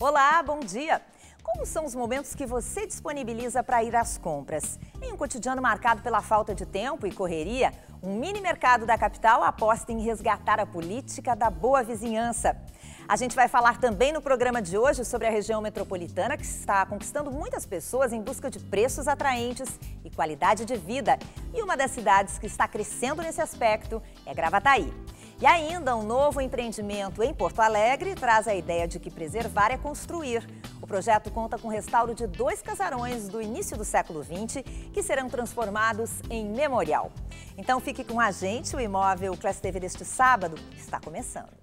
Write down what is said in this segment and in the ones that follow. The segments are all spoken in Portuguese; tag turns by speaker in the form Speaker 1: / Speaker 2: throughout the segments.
Speaker 1: Olá, bom dia! Como são os momentos que você disponibiliza para ir às compras? Em um cotidiano marcado pela falta de tempo e correria, um mini mercado da capital aposta em resgatar a política da boa vizinhança. A gente vai falar também no programa de hoje sobre a região metropolitana, que está conquistando muitas pessoas em busca de preços atraentes e qualidade de vida. E uma das cidades que está crescendo nesse aspecto é Gravataí. E ainda um novo empreendimento em Porto Alegre traz a ideia de que preservar é construir. O projeto conta com o restauro de 2 casarões do início do século XX que serão transformados em memorial. Então fique com a gente, o Imóvel Class TV deste sábado está começando.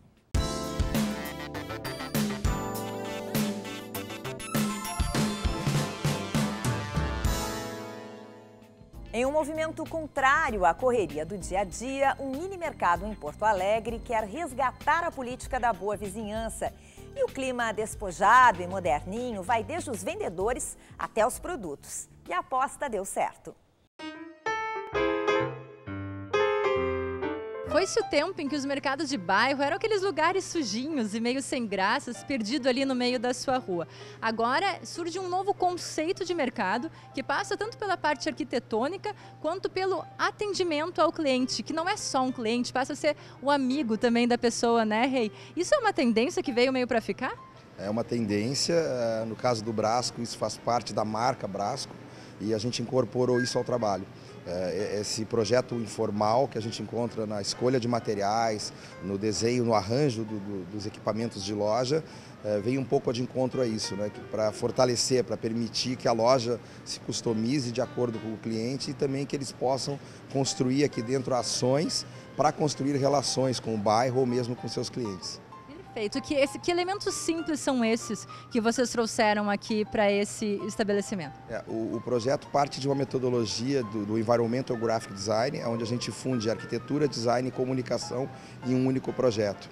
Speaker 1: Em um movimento contrário à correria do dia a dia, um mini mercado em Porto Alegre quer resgatar a política da boa vizinhança. E o clima despojado e moderninho vai desde os vendedores até os produtos. E a aposta deu certo.
Speaker 2: Foi-se o tempo em que os mercados de bairro eram aqueles lugares sujinhos e meio sem graças, perdido ali no meio da sua rua. Agora surge um novo conceito de mercado que passa tanto pela parte arquitetônica quanto pelo atendimento ao cliente, que não é só um cliente, passa a ser o amigo também da pessoa, né, Rei? Isso é uma tendência que veio meio para ficar?
Speaker 3: É uma tendência, no caso do Brasco, isso faz parte da marca Brasco e a gente incorporou isso ao trabalho. Esse projeto informal que a gente encontra na escolha de materiais, no desenho, no arranjo dos equipamentos de loja, vem um pouco de encontro a isso, né? Para fortalecer, para permitir que a loja se customize de acordo com o cliente e também que eles possam construir aqui dentro ações para construir relações com o bairro ou mesmo com seus clientes.
Speaker 2: Perfeito. Que elementos simples são esses que vocês trouxeram aqui para esse estabelecimento?
Speaker 3: O projeto parte de uma metodologia do Environmental Graphic Design, onde a gente funde arquitetura, design e comunicação em um único projeto.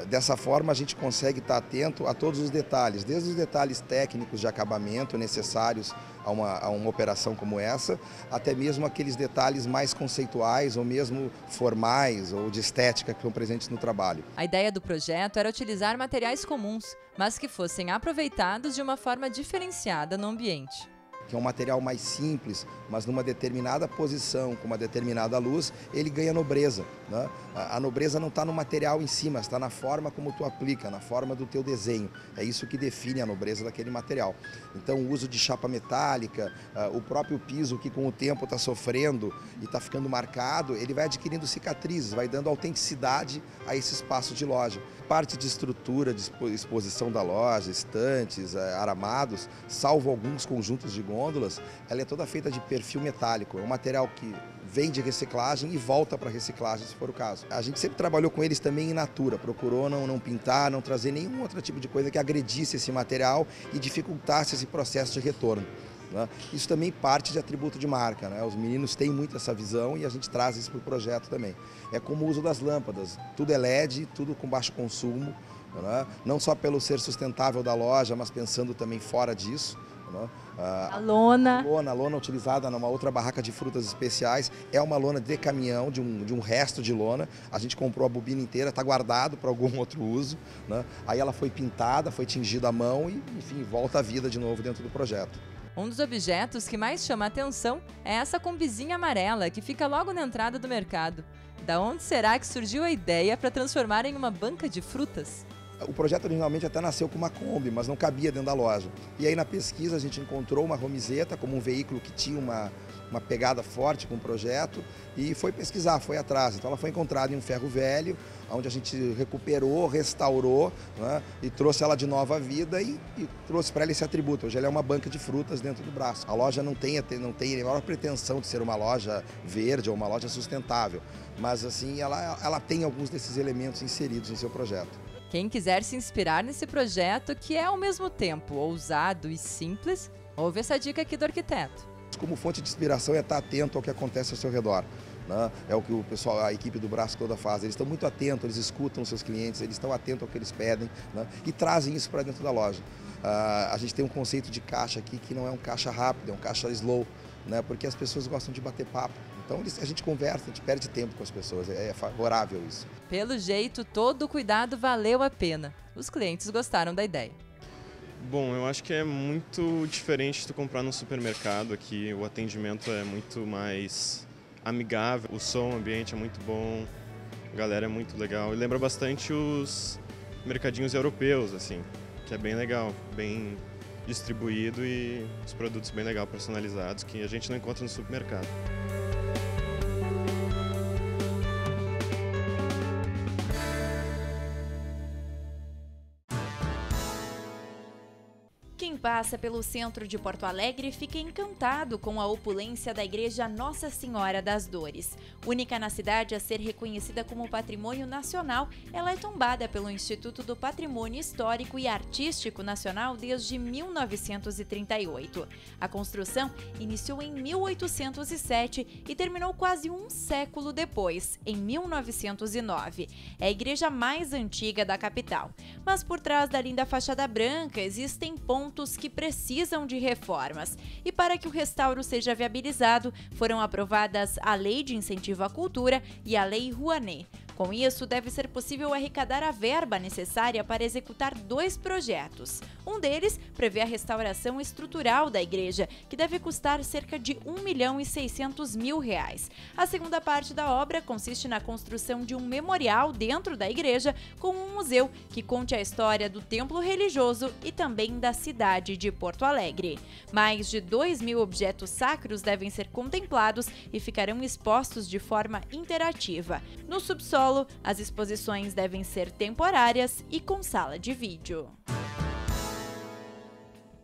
Speaker 3: Dessa forma a gente consegue estar atento a todos os detalhes, desde os detalhes técnicos de acabamento necessários a uma operação como essa, até mesmo aqueles detalhes mais conceituais ou mesmo formais ou de estética que estão presentes no trabalho.
Speaker 2: A ideia do projeto era utilizar materiais comuns, mas que fossem aproveitados de uma forma diferenciada no ambiente.
Speaker 3: Que é um material mais simples, mas numa determinada posição, com uma determinada luz, ele ganha nobreza, né? A nobreza não está no material em si, mas está na forma como tu aplica, na forma do teu desenho. É isso que define a nobreza daquele material. Então o uso de chapa metálica, o próprio piso que com o tempo está sofrendo e está ficando marcado, ele vai adquirindo cicatrizes, vai dando autenticidade a esse espaço de loja. Parte de estrutura, de exposição da loja, estantes, aramados, salvo alguns conjuntos de gôndolas, ela é toda feita de perfil metálico. É um material que vem de reciclagem e volta para reciclagem, se for o caso. A gente sempre trabalhou com eles também em natura, procurou não pintar, não trazer nenhum outro tipo de coisa que agredisse esse material e dificultasse esse processo de retorno. Isso também parte de atributo de marca, né? Os meninos têm muito essa visão e a gente traz isso para o projeto também. É como o uso das lâmpadas, tudo é LED, tudo com baixo consumo, né? Não só pelo ser sustentável da loja, mas pensando também fora disso.
Speaker 2: A lona.
Speaker 3: A lona utilizada numa outra barraca de frutas especiais é uma lona de caminhão, de um resto de lona. A gente comprou a bobina inteira, está guardado para algum outro uso, né? Aí ela foi pintada, foi tingida à mão e, enfim, volta à vida de novo dentro do projeto.
Speaker 2: Um dos objetos que mais chama a atenção é essa combizinha amarela que fica logo na entrada do mercado. Da onde será que surgiu a ideia para transformar em uma banca de frutas?
Speaker 3: O projeto originalmente até nasceu com uma Kombi, mas não cabia dentro da loja. E aí na pesquisa a gente encontrou uma Romizeta como um veículo que tinha uma pegada forte com o projeto e foi pesquisar, foi atrás. Então ela foi encontrada em um ferro velho, onde a gente recuperou, restaurou, né, e trouxe ela de nova vida e trouxe para ela esse atributo. Hoje ela é uma banca de frutas dentro do braço. A loja não tem a menor pretensão de ser uma loja verde ou uma loja sustentável, mas assim ela tem alguns desses elementos inseridos em seu projeto.
Speaker 2: Quem quiser se inspirar nesse projeto, que é ao mesmo tempo ousado e simples, ouve essa dica aqui do arquiteto.
Speaker 3: Como fonte de inspiração é estar atento ao que acontece ao seu redor, né? É o que o pessoal, a equipe do Brasco toda faz. Eles estão muito atentos, eles escutam os seus clientes, eles estão atentos ao que eles pedem, né? E trazem isso para dentro da loja. A gente tem um conceito de caixa aqui que não é um caixa rápido, é um caixa slow. né? Porque as pessoas gostam de bater papo. Então a gente conversa, a gente perde tempo com as pessoas, é favorável isso.
Speaker 2: Pelo jeito, todo o cuidado valeu a pena. Os clientes gostaram da ideia.
Speaker 4: Bom, eu acho que é muito diferente de tu comprar no supermercado aqui. O atendimento é muito mais amigável, o som, o ambiente é muito bom, a galera é muito legal. E lembra bastante os mercadinhos europeus, assim, que é bem legal, bem distribuído e os produtos bem legal, personalizados, que a gente não encontra no supermercado.
Speaker 5: Quem passa pelo centro de Porto Alegre fica encantado com a opulência da Igreja Nossa Senhora das Dores. Única na cidade a ser reconhecida como Patrimônio Nacional, ela é tombada pelo Instituto do Patrimônio Histórico e Artístico Nacional desde 1938. A construção iniciou em 1807 e terminou quase um século depois, em 1909. É a igreja mais antiga da capital. Mas por trás da linda fachada branca existem pontos que precisam de reformas. E para que o restauro seja viabilizado, foram aprovadas a Lei de Incentivo à Cultura e a Lei Rouanet. Com isso, deve ser possível arrecadar a verba necessária para executar 2 projetos. Um deles prevê a restauração estrutural da igreja, que deve custar cerca de R$1.600.000. A segunda parte da obra consiste na construção de um memorial dentro da igreja, com um museu que conte a história do templo religioso e também da cidade de Porto Alegre. Mais de 2.000 objetos sacros devem ser contemplados e ficarão expostos de forma interativa. No subsolo, as exposições devem ser temporárias e com sala de vídeo.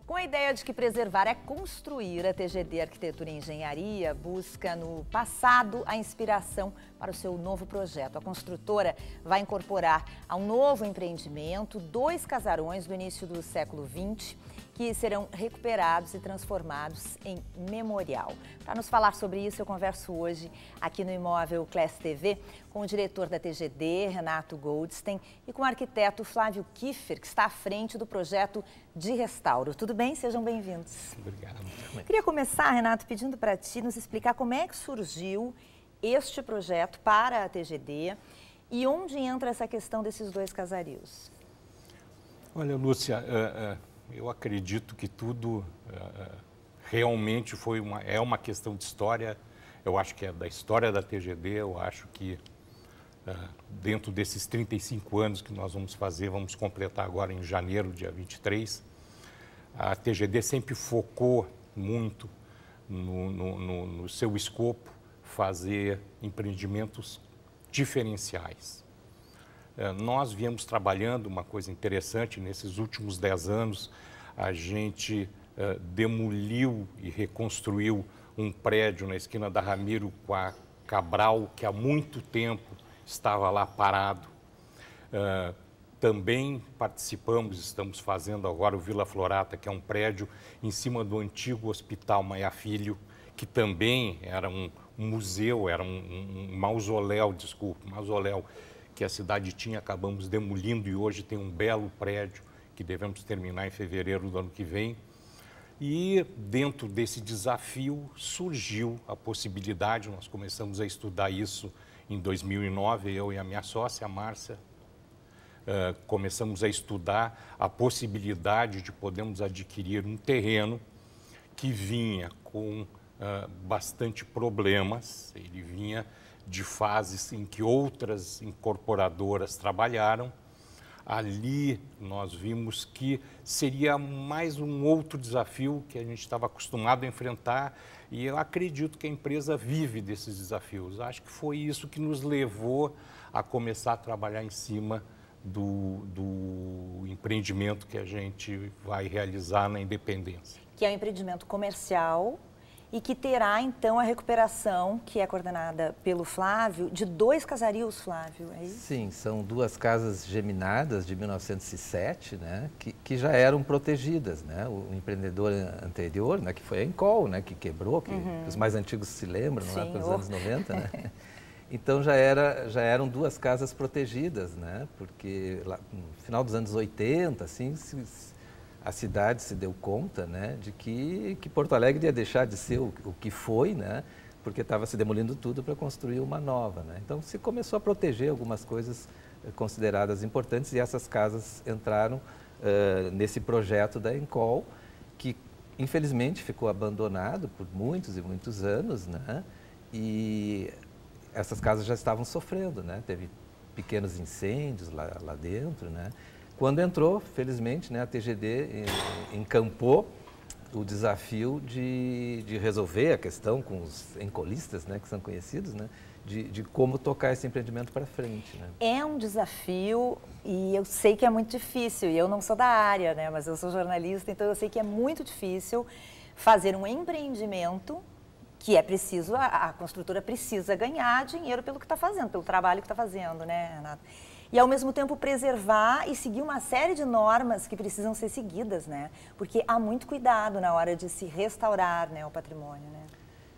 Speaker 1: Com a ideia de que preservar é construir, a TGD Arquitetura e Engenharia busca no passado a inspiração para o seu novo projeto. A construtora vai incorporar a um novo empreendimento 2 casarões do início do século XX que serão recuperados e transformados em memorial. Para nos falar sobre isso, eu converso hoje aqui no Imóvel Class TV com o diretor da TGD, Renato Goldstein, e com o arquiteto Flávio Kiefer, que está à frente do projeto de restauro. Tudo bem? Sejam bem-vindos.
Speaker 6: Obrigado.
Speaker 1: Queria começar, Renato, pedindo para ti nos explicar como é que surgiu este projeto para a TGD e onde entra essa questão desses 2 casarios.
Speaker 6: Olha, Lúcia, eu acredito que tudo realmente é uma questão de história. Eu acho que é da história da TGD. Eu acho que dentro desses 35 anos que nós vamos completar agora em janeiro, dia 23, a TGD sempre focou muito no seu escopo fazer empreendimentos diferenciais. Nós viemos trabalhando uma coisa interessante, nesses últimos 10 anos, a gente demoliu e reconstruiu um prédio na esquina da Ramiro com a Cabral, que há muito tempo estava lá parado. Também estamos fazendo agora o Vila Florata, que é um prédio em cima do antigo Hospital Maia Filho, que também era um museu, era um mausoléu, que a cidade tinha, acabamos demolindo e hoje tem um belo prédio que devemos terminar em fevereiro do ano que vem. E dentro desse desafio surgiu a possibilidade, nós começamos a estudar isso em 2009, eu e a minha sócia, a Márcia, começamos a estudar a possibilidade de podermos adquirir um terreno que vinha com bastante problemas, ele vinha de fases em que outras incorporadoras trabalharam. Ali nós vimos que seria mais um outro desafio que a gente estava acostumado a enfrentar e eu acredito que a empresa vive desses desafios. Acho que foi isso que nos levou a começar a trabalhar em cima do empreendimento que a gente vai realizar na Independência.
Speaker 1: Que é um empreendimento comercial e que terá, então, a recuperação, que é coordenada pelo Flávio, de 2 casarios, Flávio, é isso?
Speaker 7: Sim, são 2 casas geminadas de 1907, né, que já eram protegidas, né? O empreendedor anterior, né, que foi a Encol, né, que quebrou, que os mais antigos se lembram, não é, pelos anos 90, né? Então já eram 2 casas protegidas, né? Porque lá, no final dos anos 80, assim, a cidade se deu conta, né, de que Porto Alegre ia deixar de ser o que foi, né, porque estava se demolindo tudo para construir uma nova, né? Então se começou a proteger algumas coisas consideradas importantes e essas casas entraram nesse projeto da Encol, que infelizmente ficou abandonado por muitos e muitos anos, né? E essas casas já estavam sofrendo, né? Teve pequenos incêndios lá dentro, né? Quando entrou, felizmente, né, a TGD encampou o desafio de resolver a questão com os encolistas, né, que são conhecidos, né, de como tocar esse empreendimento para frente, né?
Speaker 1: É um desafio e eu sei que é muito difícil, e eu não sou da área, né, mas eu sou jornalista, então eu sei que é muito difícil fazer um empreendimento que é preciso, a construtora precisa ganhar dinheiro pelo que está fazendo, pelo trabalho que está fazendo, né, Renata? E, ao mesmo tempo, preservar e seguir uma série de normas que precisam ser seguidas, né? Porque há muito cuidado na hora de se restaurar, né, o patrimônio, né?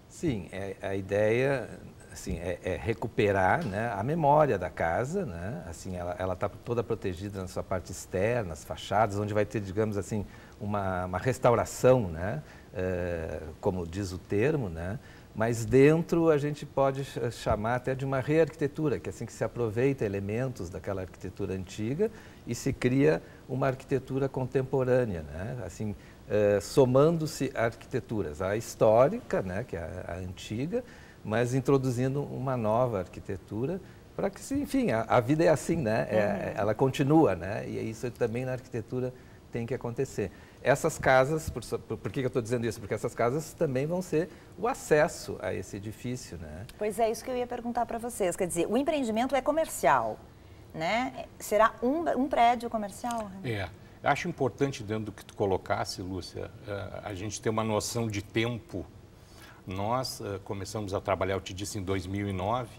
Speaker 7: Sim, a ideia assim, é recuperar, né, a memória da casa, né? Assim, ela está toda protegida na sua parte externa, as fachadas, onde vai ter, digamos assim, uma restauração, né? Como diz o termo, né? Mas dentro a gente pode chamar até de uma rearquitetura, que é assim que se aproveita elementos daquela arquitetura antiga e se cria uma arquitetura contemporânea, né? Assim, somando-se arquiteturas, a histórica, né, que é a antiga, mas introduzindo uma nova arquitetura para que, enfim, a vida é assim, né? Ela continua, né? E isso também na arquitetura tem que acontecer. Essas casas, por que eu estou dizendo isso? Porque essas casas também vão ser o acesso a esse edifício, né?
Speaker 1: Pois é, isso que eu ia perguntar para vocês. Quer dizer, o empreendimento é comercial, né? Será um prédio comercial?
Speaker 6: Eu acho importante, dentro do que tu colocasse, Lúcia, a gente ter uma noção de tempo. Nós começamos a trabalhar, eu te disse, em 2009,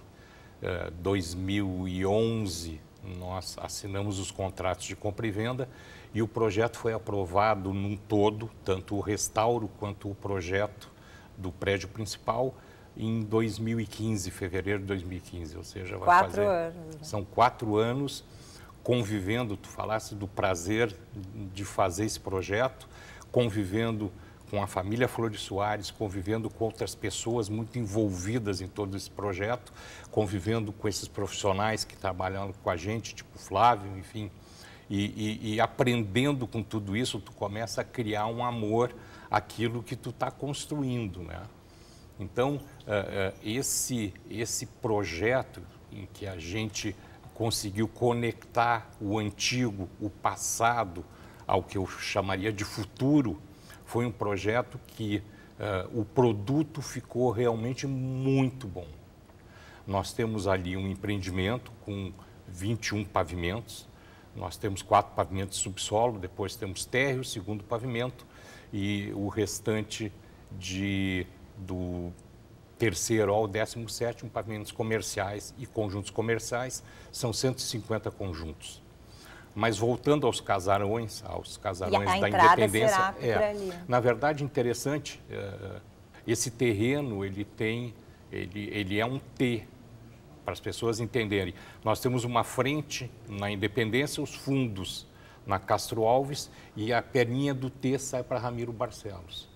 Speaker 6: 2011 nós assinamos os contratos de compra e venda e o projeto foi aprovado num todo, tanto o restauro quanto o projeto do prédio principal, em 2015, fevereiro de 2015, ou seja, vai
Speaker 1: 4
Speaker 6: fazer...
Speaker 1: anos.
Speaker 6: São 4 anos convivendo, tu falasse do prazer de fazer esse projeto, convivendo com a família Flores Soares, convivendo com outras pessoas muito envolvidas em todo esse projeto, convivendo com esses profissionais que trabalham com a gente, tipo Flávio, enfim, e aprendendo com tudo isso, tu começa a criar um amor àquilo que tu está construindo, né? Então, esse projeto em que a gente conseguiu conectar o antigo, o passado, ao que eu chamaria de futuro, foi um projeto que o produto ficou realmente muito bom. Nós temos ali um empreendimento com 21 pavimentos, nós temos 4 pavimentos de subsolo, depois temos térreo, segundo pavimento, e o restante do terceiro ao 17º pavimentos comerciais e conjuntos comerciais, são 150 conjuntos. Mas voltando aos casarões da Independência,
Speaker 1: será por ali.
Speaker 6: Na verdade, interessante, esse terreno ele é um T, para as pessoas entenderem. Nós temos uma frente na Independência, os fundos na Castro Alves e a perninha do T sai para Ramiro Barcelos.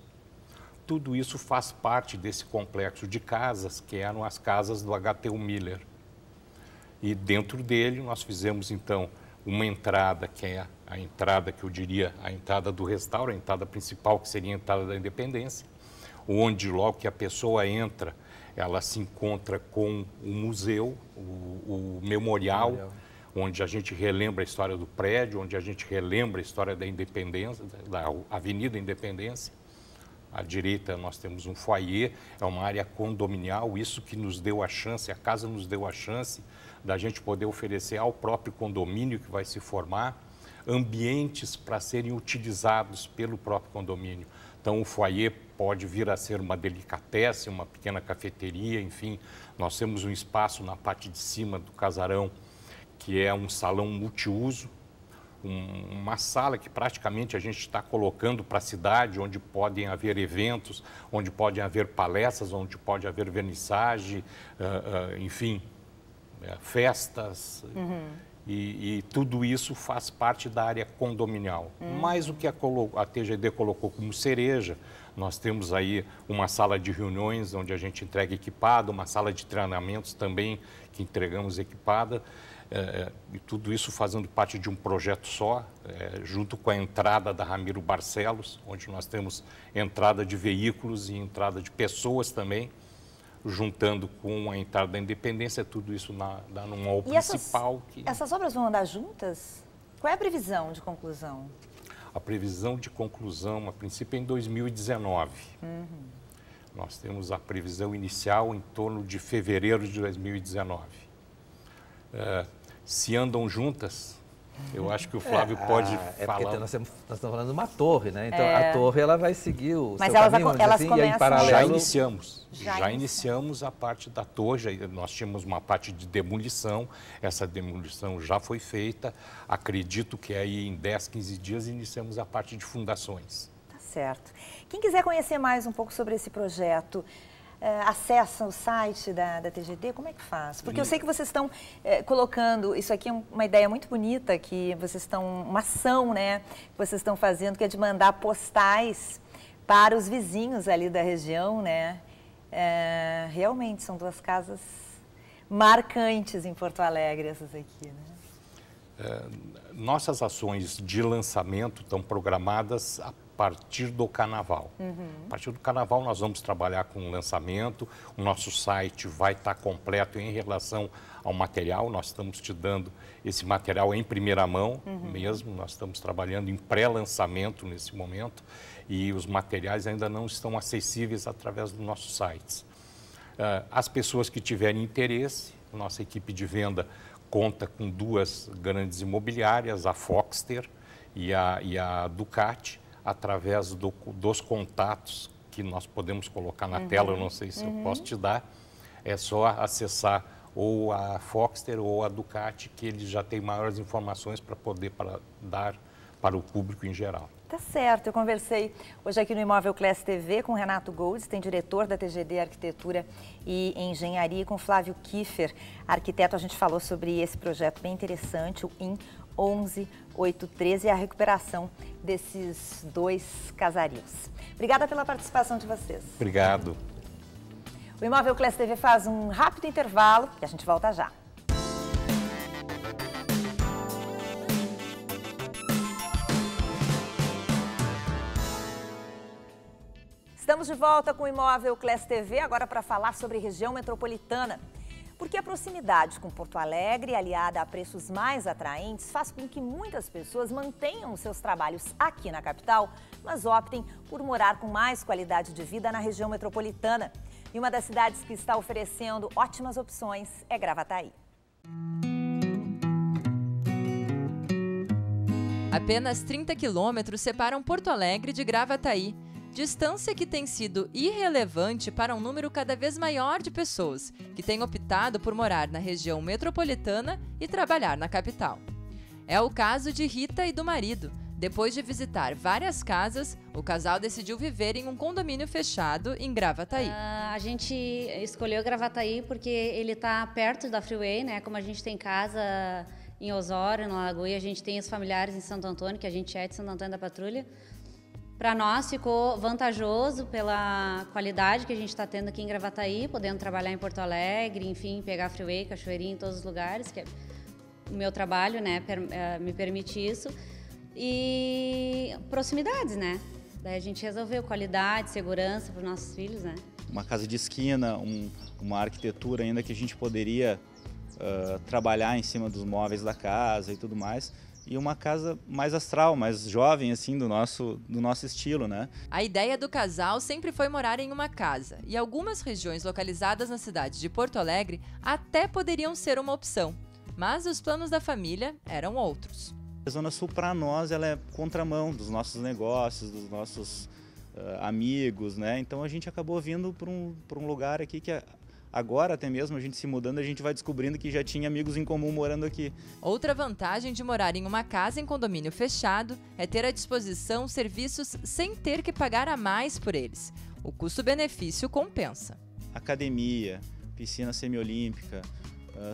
Speaker 6: Tudo isso faz parte desse complexo de casas, que eram as casas do HTU Miller. E dentro dele nós fizemos, então, uma entrada, que é a entrada que eu diria, a entrada do restauro, a entrada principal, que seria a entrada da Independência, onde logo que a pessoa entra, ela se encontra com o museu, o memorial, onde a gente relembra a história do prédio, onde a gente relembra a história da Independência, da Avenida Independência. À direita nós temos um foyer, é uma área condominial, isso que nos deu a chance, a casa nos deu a chance da gente poder oferecer ao próprio condomínio que vai se formar ambientes para serem utilizados pelo próprio condomínio. Então o foyer pode vir a ser uma delicatessen, uma pequena cafeteria, enfim. Nós temos um espaço na parte de cima do casarão que é um salão multiuso, uma sala que praticamente a gente está colocando para a cidade, onde podem haver eventos, onde podem haver palestras, onde pode haver vernissage, enfim, festas. E tudo isso faz parte da área condominial. Mas o que a TGD colocou como cereja, nós temos aí uma sala de reuniões onde a gente entrega equipada, uma sala de treinamentos também que entregamos equipada, e tudo isso fazendo parte de um projeto só, junto com a entrada da Ramiro Barcelos, onde nós temos entrada de veículos e entrada de pessoas também, juntando com a entrada da Independência, tudo isso dá num hall principal.
Speaker 1: Essas obras vão andar juntas? Qual é a previsão de conclusão?
Speaker 6: A previsão de conclusão, a princípio, é em 2019. Nós temos a previsão inicial em torno de fevereiro de 2019. Se andam juntas, eu acho que o Flávio pode falar.
Speaker 7: Porque nós estamos falando de uma torre, né? Então a torre ela vai seguir o
Speaker 1: Mas
Speaker 7: seu
Speaker 1: elas,
Speaker 7: caminho,
Speaker 1: elas
Speaker 7: assim,
Speaker 1: começam...
Speaker 7: e em paralelo...
Speaker 6: Já iniciamos a parte da torre, nós tínhamos uma parte de demolição, essa demolição já foi feita, acredito que aí em 10, 15 dias iniciamos a parte de fundações.
Speaker 1: Tá certo. Quem quiser conhecer mais um pouco sobre esse projeto, acessa o site da TGD, como é que faz? Porque eu sei que vocês estão colocando, isso aqui é uma ideia muito bonita, que vocês estão, uma ação, né, que vocês estão fazendo, que é de mandar postais para os vizinhos ali da região, né? Realmente são duas casas marcantes em Porto Alegre, essas aqui, né?
Speaker 6: Nossas ações de lançamento estão programadas a partir do Carnaval. A partir do Carnaval nós vamos trabalhar com o lançamento, o nosso site vai estar completo em relação ao material, nós estamos te dando esse material em primeira mão mesmo, nós estamos trabalhando em pré-lançamento nesse momento e os materiais ainda não estão acessíveis através dos nossos sites. As pessoas que tiverem interesse, nossa equipe de venda conta com duas grandes imobiliárias, a Foxter e a Ducati, através dos contatos que nós podemos colocar na tela, eu não sei se eu posso te dar, é só acessar ou a Foxter ou a Ducati, que eles já têm maiores informações para poder dar para o público em geral.
Speaker 1: Tá certo, eu conversei hoje aqui no Imóvel Class TV com Renato Goldstein, diretor da TGD Arquitetura e Engenharia, e com Flávio Kiefer, arquiteto. A gente falou sobre esse projeto bem interessante, o IN 11813, e a recuperação desses dois casarios. Obrigada pela participação de vocês.
Speaker 6: Obrigado.
Speaker 1: O Imóvel Class TV faz um rápido intervalo e a gente volta já. Estamos de volta com o Imóvel Class TV, agora para falar sobre região metropolitana. Porque a proximidade com Porto Alegre, aliada a preços mais atraentes, faz com que muitas pessoas mantenham os seus trabalhos aqui na capital, mas optem por morar com mais qualidade de vida na região metropolitana. E uma das cidades que está oferecendo ótimas opções é Gravataí.
Speaker 2: Apenas 30 quilômetros separam Porto Alegre de Gravataí. Distância que tem sido irrelevante para um número cada vez maior de pessoas que têm optado por morar na região metropolitana e trabalhar na capital. É o caso de Rita e do marido. Depois de visitar várias casas, o casal decidiu viver em um condomínio fechado em Gravataí.
Speaker 8: A gente escolheu Gravataí porque ele está perto da Freeway, né? Como a gente tem casa em Osório, na Lagoa, a gente tem os familiares em Santo Antônio, que a gente é de Santo Antônio da Patrulha. Para nós ficou vantajoso pela qualidade que a gente está tendo aqui em Gravataí, podendo trabalhar em Porto Alegre, enfim, pegar freeway, cachoeirinha em todos os lugares, que é o meu trabalho, né, me permite isso. E proximidades, né? Daí a gente resolveu qualidade, segurança para os nossos filhos, né?
Speaker 9: Uma casa de esquina, uma arquitetura ainda que a gente poderia trabalhar em cima dos móveis da casa e tudo mais. E uma casa mais astral, mais jovem, assim, do nosso estilo, né?
Speaker 2: A ideia do casal sempre foi morar em uma casa, e algumas regiões localizadas na cidade de Porto Alegre até poderiam ser uma opção, mas os planos da família eram outros.
Speaker 9: A Zona Sul, para nós, ela é contramão dos nossos negócios, dos nossos amigos, né? Então a gente acabou vindo para um lugar aqui que agora, até mesmo, a gente se mudando, a gente vai descobrindo que já tinha amigos em comum morando aqui.
Speaker 2: Outra vantagem de morar em uma casa em condomínio fechado é ter à disposição serviços sem ter que pagar a mais por eles. O custo-benefício compensa.
Speaker 9: Academia, piscina semiolímpica,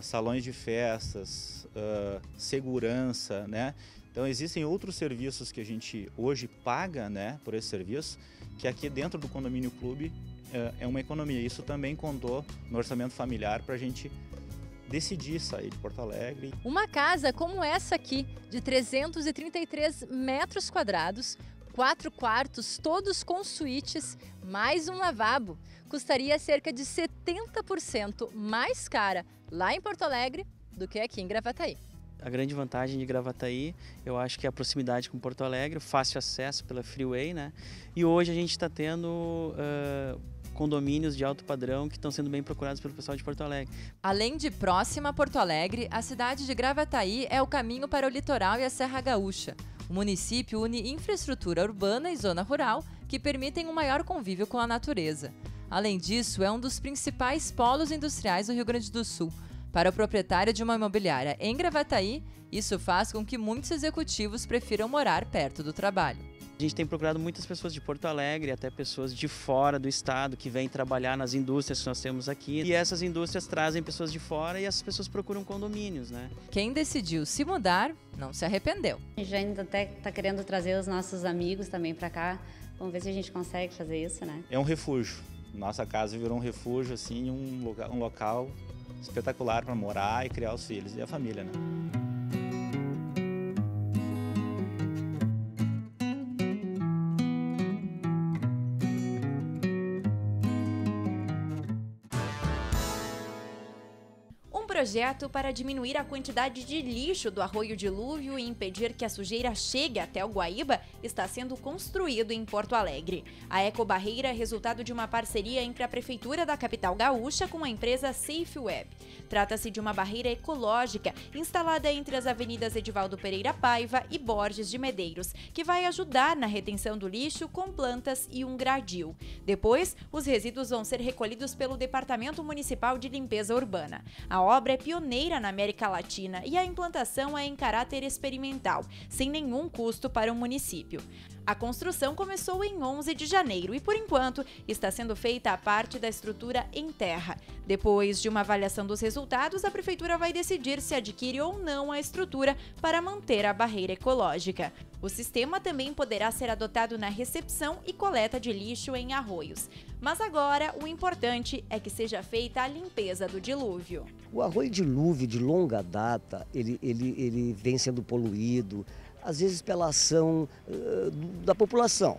Speaker 9: salões de festas, segurança, né? Então existem outros serviços que a gente hoje paga, né, por esse serviço, que aqui dentro do Condomínio Clube é uma economia. Isso também contou no orçamento familiar para a gente decidir sair de Porto Alegre.
Speaker 2: Uma casa como essa aqui, de 333 metros quadrados, 4 quartos, todos com suítes, mais um lavabo, custaria cerca de 70% mais cara lá em Porto Alegre do que aqui em Gravataí.
Speaker 10: A grande vantagem de Gravataí, eu acho que é a proximidade com Porto Alegre, fácil acesso pela Freeway, né? E hoje a gente está tendo condomínios de alto padrão que estão sendo bem procurados pelo pessoal de Porto Alegre.
Speaker 2: Além de próxima a Porto Alegre, a cidade de Gravataí é o caminho para o litoral e a Serra Gaúcha. O município une infraestrutura urbana e zona rural, que permitem um maior convívio com a natureza. Além disso, é um dos principais polos industriais do Rio Grande do Sul. Para o proprietário de uma imobiliária em Gravataí, isso faz com que muitos executivos prefiram morar perto do trabalho.
Speaker 10: A gente tem procurado muitas pessoas de Porto Alegre, até pessoas de fora do estado, que vêm trabalhar nas indústrias que nós temos aqui. E essas indústrias trazem pessoas de fora e essas pessoas procuram condomínios, né?
Speaker 2: Quem decidiu se mudar, não se arrependeu.
Speaker 8: A gente ainda até está querendo trazer os nossos amigos também para cá. Vamos ver se a gente consegue fazer isso, né?
Speaker 9: É um refúgio. Nossa casa virou um refúgio, assim, um local espetacular para morar e criar os filhos e a família, né?
Speaker 5: Projeto para diminuir a quantidade de lixo do Arroio Dilúvio e impedir que a sujeira chegue até o Guaíba está sendo construído em Porto Alegre. A ecobarreira é resultado de uma parceria entre a Prefeitura da capital gaúcha com a empresa SafeWeb. Trata-se de uma barreira ecológica instalada entre as avenidas Edivaldo Pereira Paiva e Borges de Medeiros, que vai ajudar na retenção do lixo com plantas e um gradil. Depois, os resíduos vão ser recolhidos pelo Departamento Municipal de Limpeza Urbana. A obra é pioneira na América Latina e a implantação é em caráter experimental, sem nenhum custo para o município. A construção começou em 11 de janeiro e, por enquanto, está sendo feita a parte da estrutura em terra. Depois de uma avaliação dos resultados, a Prefeitura vai decidir se adquire ou não a estrutura para manter a barreira ecológica. O sistema também poderá ser adotado na recepção e coleta de lixo em arroios. Mas agora, o importante é que seja feita a limpeza do dilúvio.
Speaker 11: O Arroio Dilúvio, de longa data, ele vem sendo poluído, às vezes pela ação da população.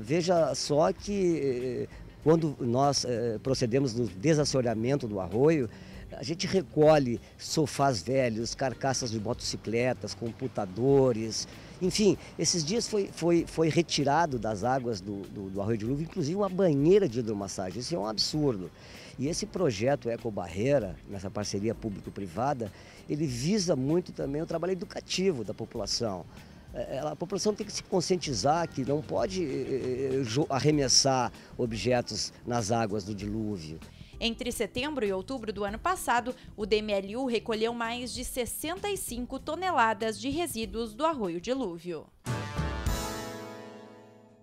Speaker 11: Veja só que quando nós procedemos no desassoreamento do arroio, a gente recolhe sofás velhos, carcaças de motocicletas, computadores, enfim, esses dias foi retirado das águas do Arroio Dilúvio, inclusive uma banheira de hidromassagem. Isso é um absurdo. E esse projeto Ecobarreira, nessa parceria público-privada, ele visa muito também o trabalho educativo da população. A população tem que se conscientizar que não pode arremessar objetos nas águas do dilúvio.
Speaker 5: Entre setembro e outubro do ano passado, o DMLU recolheu mais de 65 toneladas de resíduos do Arroio Dilúvio.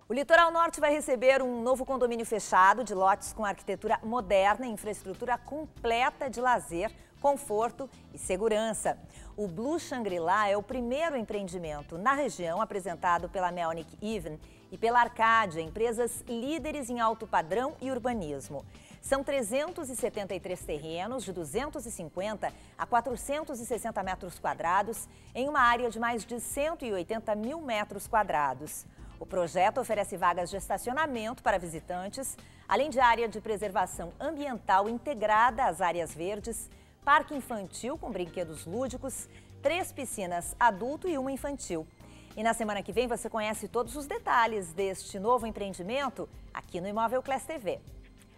Speaker 1: O Litoral Norte vai receber um novo condomínio fechado de lotes com arquitetura moderna e infraestrutura completa de lazer, conforto e segurança. O Blue Shangri-La é o primeiro empreendimento na região apresentado pela Melnick Even e pela Arcádia, empresas líderes em alto padrão e urbanismo. São 373 terrenos de 250 a 460 metros quadrados em uma área de mais de 180 mil metros quadrados. O projeto oferece vagas de estacionamento para visitantes, além de área de preservação ambiental integrada às áreas verdes, parque infantil com brinquedos lúdicos, 3 piscinas adulto e uma infantil. E na semana que vem você conhece todos os detalhes deste novo empreendimento aqui no Imóvel Class TV.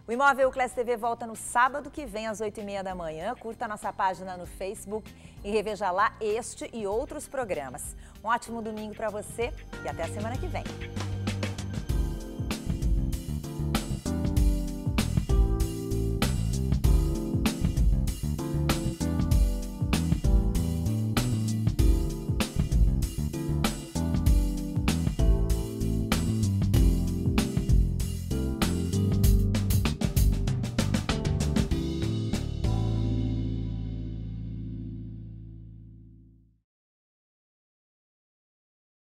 Speaker 1: O Imóvel Class TV volta no sábado que vem às 8h30 da manhã. Curta a nossa página no Facebook e reveja lá este e outros programas. Um ótimo domingo para você e até a semana que vem.